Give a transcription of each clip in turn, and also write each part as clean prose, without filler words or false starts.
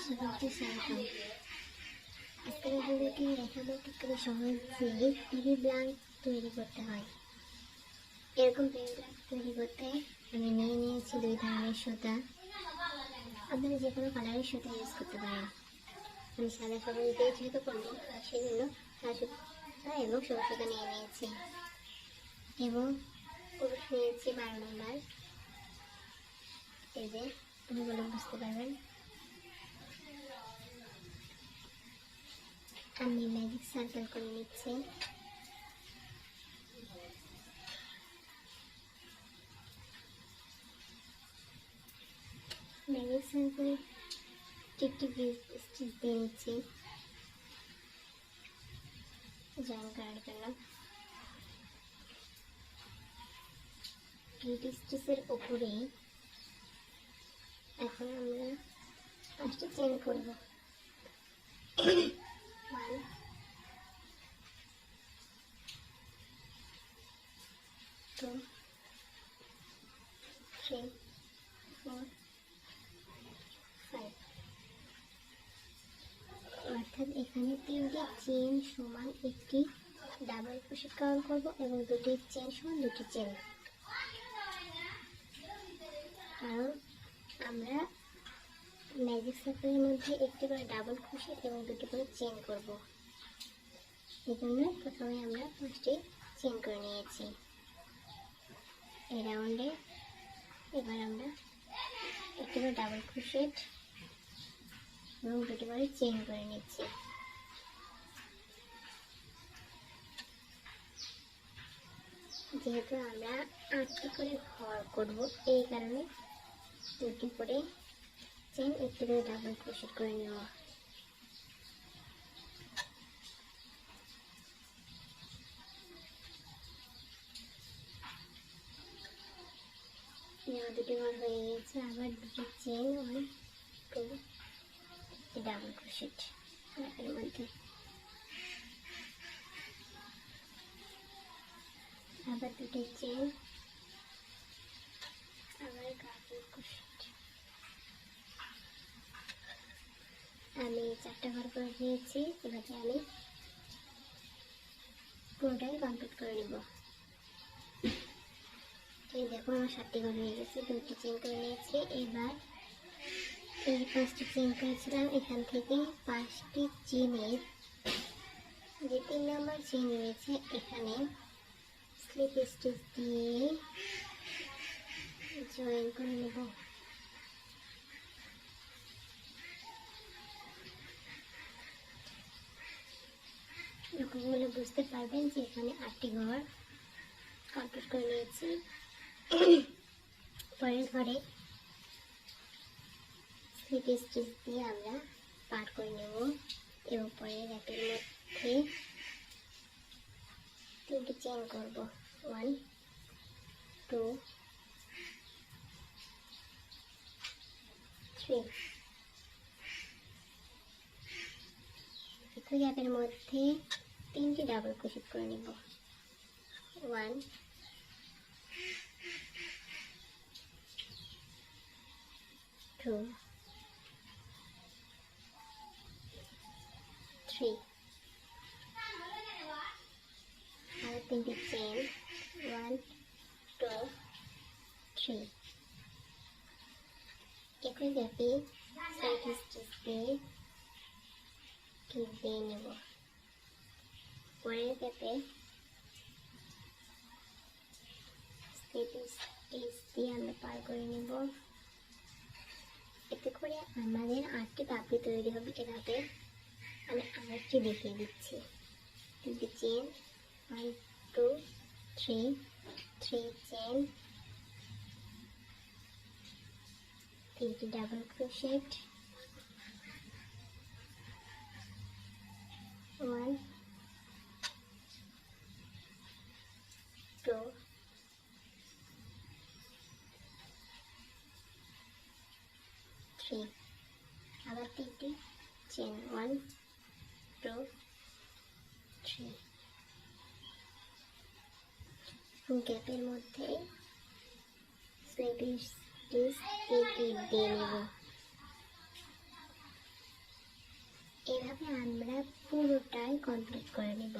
সবাইকে স্বাগতম। আজকে আপনাদেরকে দেখাবো কি করে সহজে পিভি ব্ল্যাঙ্ক তৈরি করতে হয়। এরকম পিভি ব্ল্যাঙ্ক তৈরি করতে আমি নিয়ে নিয়েছি 2 ধরনের সুতা। আপনারা যে কোনো কালারের সুতা ইউজ করতে পারেন। আমি সাদা কাপড় দিয়ে যেহেতু করবো সেজন্য সাদা সুতা এবং সবুজ সুতা নিয়ে নিয়েছি এবং পুরুষ নিয়েছি 12 নম্বর। এই যে তুমি বলে বুঝতে পারবেন। আমি ম্যাজিক সার্কেল করে নিচ্ছি। ম্যাজিক সার্কেল টিকটিক স্টিচ দিয়ে নিচ্ছি জয়েন করার জন্য। গ্লিট স্টিচের উপরে এখন আমরা 5টি চেন করব। 1 2 3 4 5 অর্থাৎ এখানে 3টি চেন সমান একটি ডাবল ক্রোশেট কাউন্ট করব এবং 2টি চেন সমান 2টি চেন, কারণ আমরা ম্যাজিক সার্কেলের মধ্যে একটি করে ডাবল ক্রোশেট এবং 2টি করে চেন করব। এই জন্য প্রথমে আমরা 5টি চেন করে নিয়েছি এই রাউন্ডে। এবার আমরা একটি করে ডাবল ক্রোশেট এবং 2টি করে চেন করে নিচ্ছি। যেহেতু আমরা 8টি করে ঘর করব এই কারণে 2টি করে চেন একটি করে ডাবল ক্রোশেট করে নেব। দুটি ঘর হয়ে গেছে, আবার 2টি চেন 1 2 ডাবল ক্রোশেট এর মধ্যে, আবার 2টি চেন, আবার ডাবল ক্রোশেট। আমি 4টা ঘর করে দিয়েছি। এভাবে আমি পুরোটাই কমপ্লিট করে নেব। এই দেখো আমার 7টি ঘর হয়ে গেছে, 2টি চেন করে নিয়েছি। এবার এই 5টি চেন করেছিলাম এখান থেকে 5টি চেনের যে 3 নম্বর চেন রয়েছে এখানে স্লিপ স্টিচ দিয়ে জয়েন করে নেব। এরকম হলে বুঝতে পারবেন যে এখানে 8টি ঘর কমপ্লিট করে নিয়েছি। পরের ঘরে স্লিপ স্টিচ দিয়ে আমরা পার করে নেব এবং পরের গ্যাপের মধ্যে 3টি চেন করব। 1 2 3। একই গ্যাপের মধ্যে 3টি ডাবল ক্রোশেট করে নেব। 1 2 3 আর 3টি চেন 1 2 3। একই গ্যাপে সাইড স্টিচ দিয়ে ক্লিপ দিয়ে নেব। পরের গ্যাপে স্লিপ স্টিচ দিয়ে আমরা পার করে নেব। এতে করে আমাদের 8টি পাপড়ি তৈরি হবে। এভাবে আমি আরেকটি দেখিয়ে দিচ্ছি। 3টি চেন 1 2 3 3 চেন, 3টি ডাবল ক্রোশেট, 1 2 3, আবার 3টি চেন 1 2 3। গ্যাপের মধ্যে স্লিপ স্টিচ দিয়ে নেব। এইভাবে আমরা পুরোটাই কমপ্লিট করে নেব।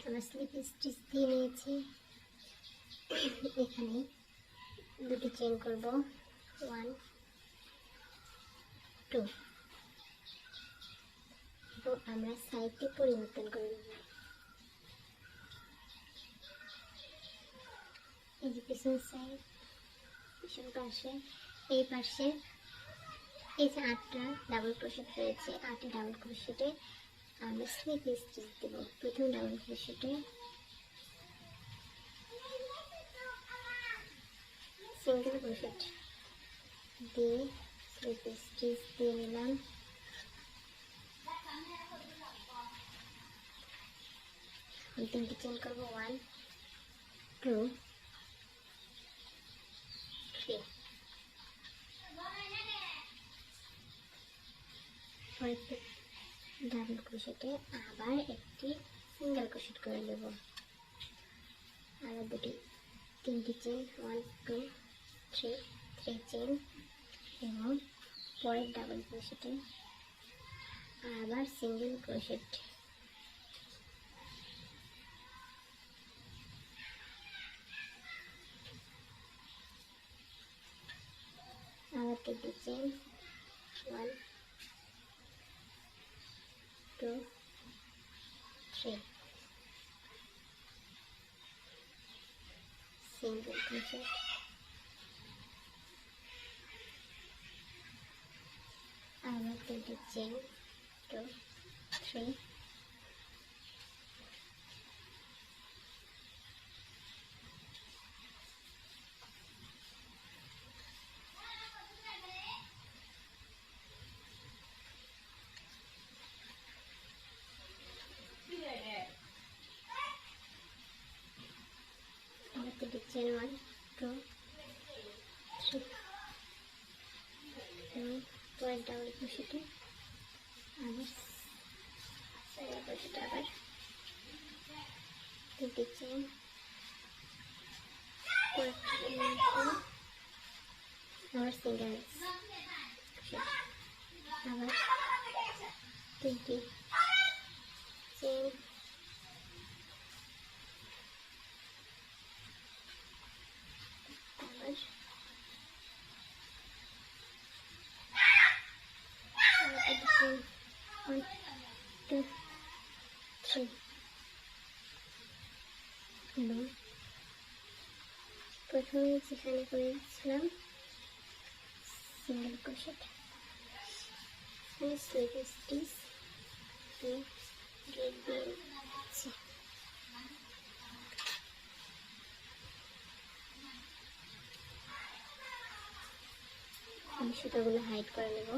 আমরা স্লিপ স্টিচ দিয়ে নিয়েছি, এখানে দুটি চেইন করব, 1 2, এবং আমরা সাইডটি পরিবর্তন করে নেব। এই যে পিছন সাইড, পিছন পাশে, এই পাশে এই যে 8টা ডাবল ক্রোশেট রয়েছে, 8টি ডাবল ক্রোশেটে আমরা স্লিপ স্টিচ দেব। প্রথম ডাবল ক্রোশেটে সিঙ্গেল ক্রোশেট দিয়ে স্লিপ স্টিচ দিয়ে নিলাম। তিনটি চেইন করবো, 1 2 3। ডাবল ক্রোশেটে আবার একটি সিঙ্গেল ক্রোশেট করে নেব, আরো তিনটি চেইন, 1 2 3 চেইন, এবং পরের ডাবল ক্রোশেটে আবার সিঙ্গেল ক্রোশেট। আবার তিনটি চেইন, 1 2 3, সিঙ্গেল ক্রোশেট, আবার তিনটি চেইন, 2 3, chain 1 2 3 এবং পয়েন্ট ডাবল ক্রোশেটে আবার সিঙ্গেল ক্রোশেট, আবার তিনটি চেইন, আবার সিঙ্গেল ক্রোশেট, আবার তিনটি চেইন, এবং প্রথমে যেখানে করেছিলাম সিঙ্গেল ক্রোশেট, স্লিপ স্টিচ দিয়ে দিচ্ছি। আমি সুতোগুলো হাইড করে নেব।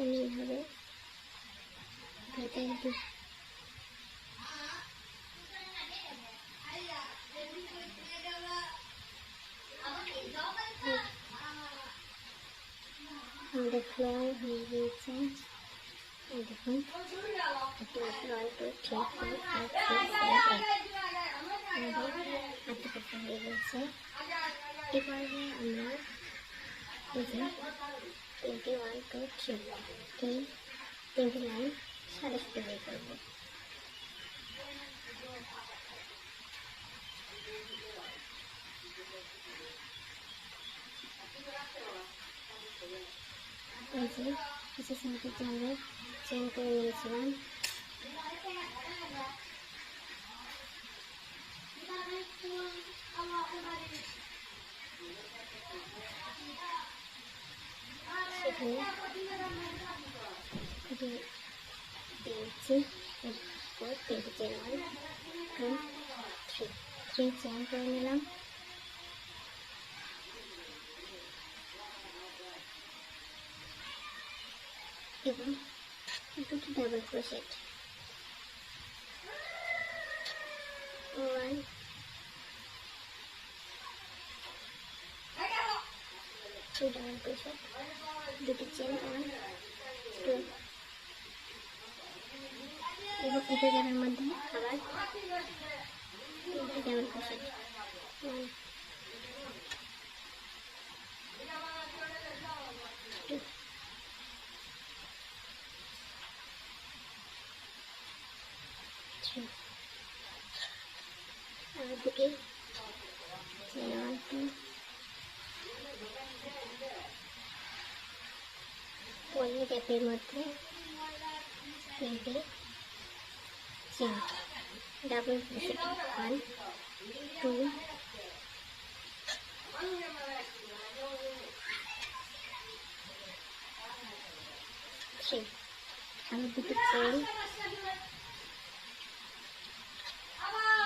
আমি এইভাবে আমাদের ফ্লোর হয়ে গিয়েছে। দেখুন 1 2 3 4 5 6 7 8 হাতে করতে হয়ে গেছে। এবারে আমরা এই যে 1 2 3 এই তিনটি লাইন সাদা সুতো দিয়ে করবো। এই যে কিছু সাইডে আমরা চেইন করে নিয়েছিলাম, সেখানে দিয়েছি। এরপর তিনটি চেইন 1 2 3 চেইন করে নিলাম, এবং দুটি ডাবল ক্রোশেট, 1 2 ডাবল ক্রোশেট, দুটি চেইন 1 2, এবং এই জায়গার মধ্যে আবার তিনটি ডাবল ক্রোশেট, 1 দিকে চেন 1 2 পরের গ্যাপের মধ্যে 3টে চেন ডাবল ক্রোশেট 1 2 3 আবার দুটো চেন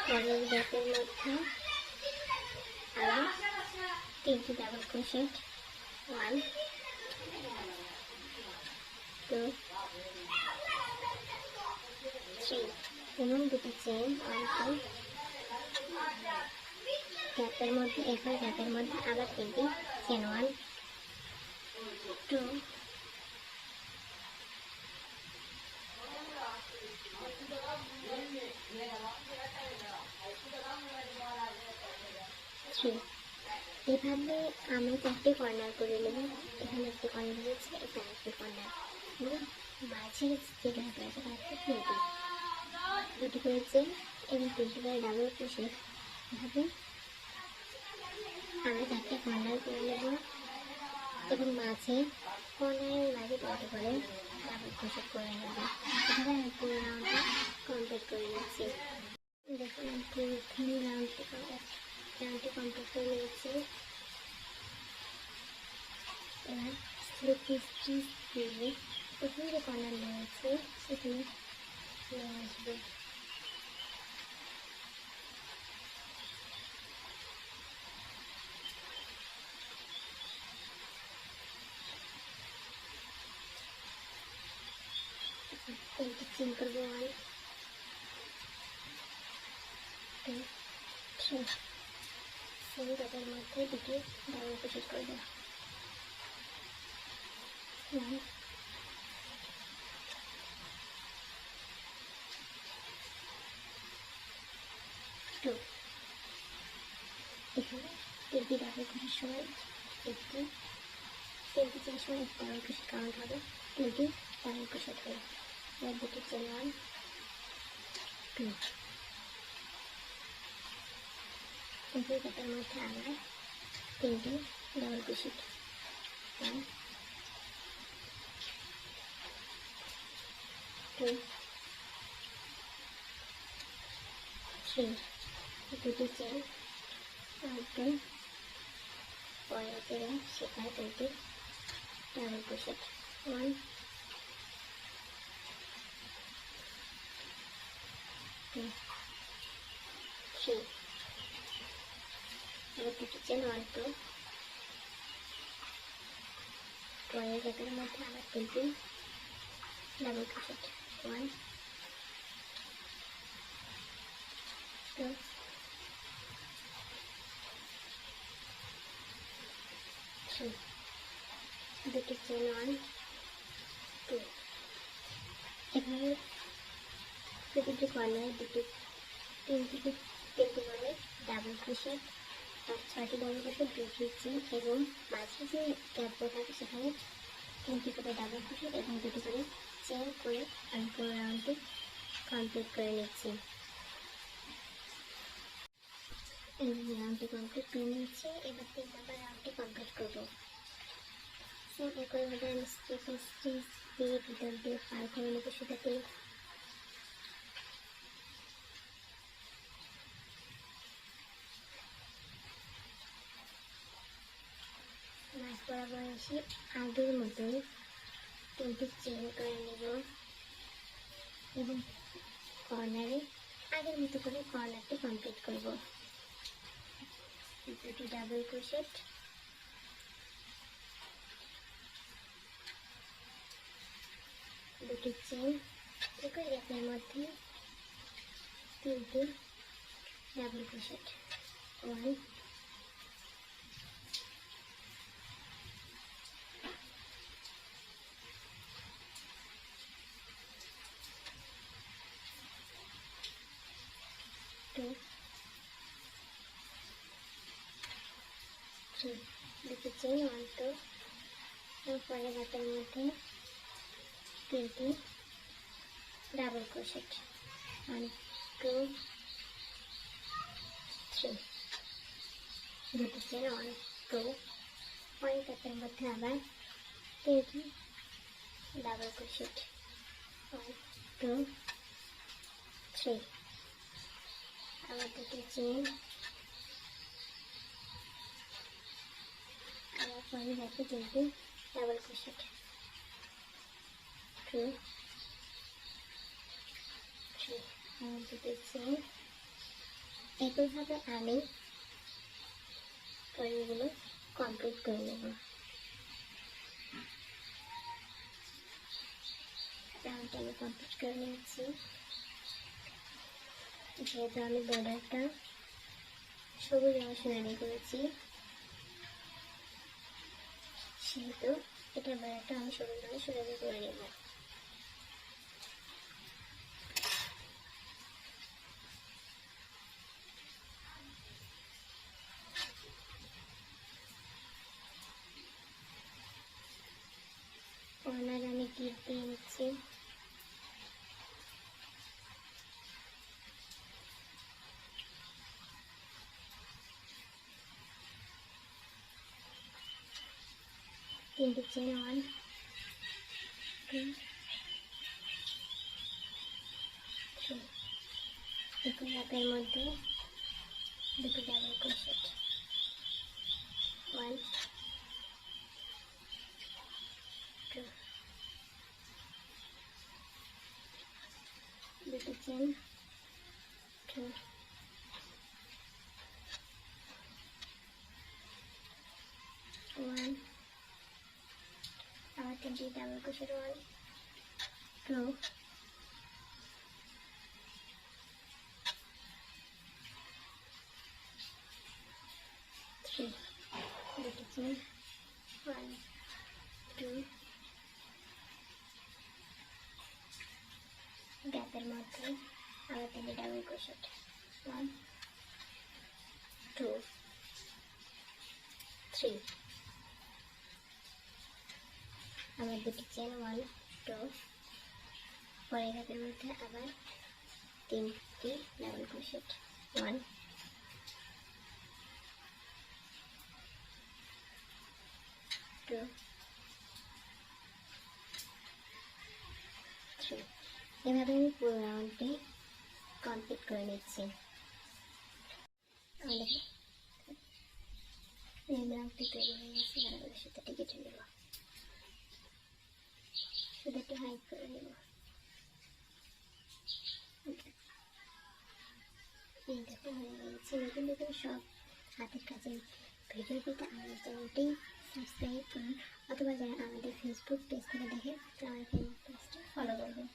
পরের গ্যাপের মধ্যে আবার 3টে ডাবল ক্রোশেট 1 2 3 এবং দুটো চেন 1 2 গ্যাপের মধ্যে একবার গ্যাপের মধ্যে আবার 3টে চেন 1 2 3 এভাবে আমি 4টে কর্নার করে নেব। এখানে একটি কর্নার রয়েছে, এখানে একটি কর্নার, মাঝে যে গ্যাপ আছে তাতে 2টি করেছে এবং 3টি করে ডাবল ক্রোশেট। এভাবে আমি 4টে কর্নার করে নেব এবং মাঝে কর্নারের মাঝে 2টি করে ডাবল ক্রোশেট করে নেব। এভাবে আমি পুরো রাউন্ডটা কমপ্লিট করে নিচ্ছি। দেখুন আমি পুরো রাউন্ডটি কমপ্লিট করে নিয়েছি। এবার স্লিপ স্টিচ দিয়ে প্রথম যে কর্নার রয়েছে সেখানে নিয়ে আসবে। এইটা চেন করবো 1 2 3 সেম তাদের মধ্যে দুটি ডাবল ক্রোশেট করবো 1 2 এখানে 3টি ডাবল ক্রোশেট সময় একটি 3টি চেন সময় একটি ডাবল ক্রোশেট কাউন্ট হবে, 3টি ডাবল ক্রোশেট হবে। এবার দুটি চেন 1 2 একই কাটার মধ্যে আবার 3টি ডাবল ক্রোশেট 1 2 3 দুটি চেন একদম পরের পেরে সেখানে 3টি ডাবল ক্রোশেট 1 2 3 এবার দুটি চেন 1 2 পরের গ্যাপের মধ্যে আবার 3টি ডাবল ক্রোশেট 1 2 3 দুটি চেন 1 2 এভাবে প্রতিটি কর্নারে তিনটি করে ডাবল ক্রোশেট 6টি ডাবল ক্রোশেট 2টি চেন এবং মাঝে যে গ্যাপ থাকে সেখানে 3টি করে ডাবল ক্রোশেট এবং 2টি করে চেন করে আমি পুরো রাউন্ডটি কমপ্লিট করে নিচ্ছি। রাউন্ডটি কমপ্লিট করে নিচ্ছি। এবার 3 নম্বর রাউন্ডটি কমপ্লিট করবো। সেম একইভাবে আমি স্টিচ দিয়ে ভিতর দিয়ে পার করে নেবো সেটাতে। মাছ বরাবর এসে আগের মতোই 3টি চেন করে নেব এবং কর্নারে আগের মতো করে কর্নারটি কমপ্লিট করব। 2টি ডাবল ক্রোশেট 2টি চেন একই গ্যাপের মধ্যে 3টি ডাবল ক্রোশেট 1 2 3 দুটি চেন 1 2 এবং পরের গ্যাপের মধ্যে 3টি ডাবল ক্রোশেট 1 2 3 দুটো চেন 1 2 পরে তার মধ্যে আবার 3 ডাবল ক্রোশেট 1 2 3 আবার দুটো চেন আবার পরে দেখো 3 ডাবল ক্রোশেট 2 3 আবার দুটো চেন একইভাবে আমি পরেরগুলো কমপ্লিট করে নেব। রাউন্ডটা আমি কমপ্লিট করে নিয়েছি। যেহেতু আমি বর্ডারটা সবুজ রঙের সোনালি করেছি সেহেতু এটার বর্ডারটা আমি সবুজ রঙের সোনালি করে নেব। কর্নার আমি টিপ দিয়ে নিচ্ছি। তিনটে চেন 1 2 3 একই হাতের মধ্যে দুটো ডাবল ক্রোশেট 1 2 দুটো চেন 2 1 আবার 3 ডাবল ক্রোশেট 1 2 3 দুটো চেন 1 2 গ্যাপের মধ্যে আবার 3 ডাবল ক্রোশেট 1 2 3 আবার দুটি চেন 1 2 পরের গ্যাপের মধ্যে আবার 3টি ডাবল ক্রোশেট 1 2 3 এভাবে আমি পুরো রাউন্ডটি কমপ্লিট করে নিচ্ছি। এই ব্লাউজটি তৈরি হয়ে গেছে। আর সুতাটি কেটে নেব, সুতাটি হাইড করে নেব। এই দেখো হয়ে গেছে। নতুন নতুন সব হাতের কাজের ভিডিও পেতে আমাদের চ্যানেলটি সাবস্ক্রাইব করুন অথবা যারা আমাদের ফেসবুক পেজ থেকে দেখে আমার ফেসবুক পেজটি ফলো করবেন।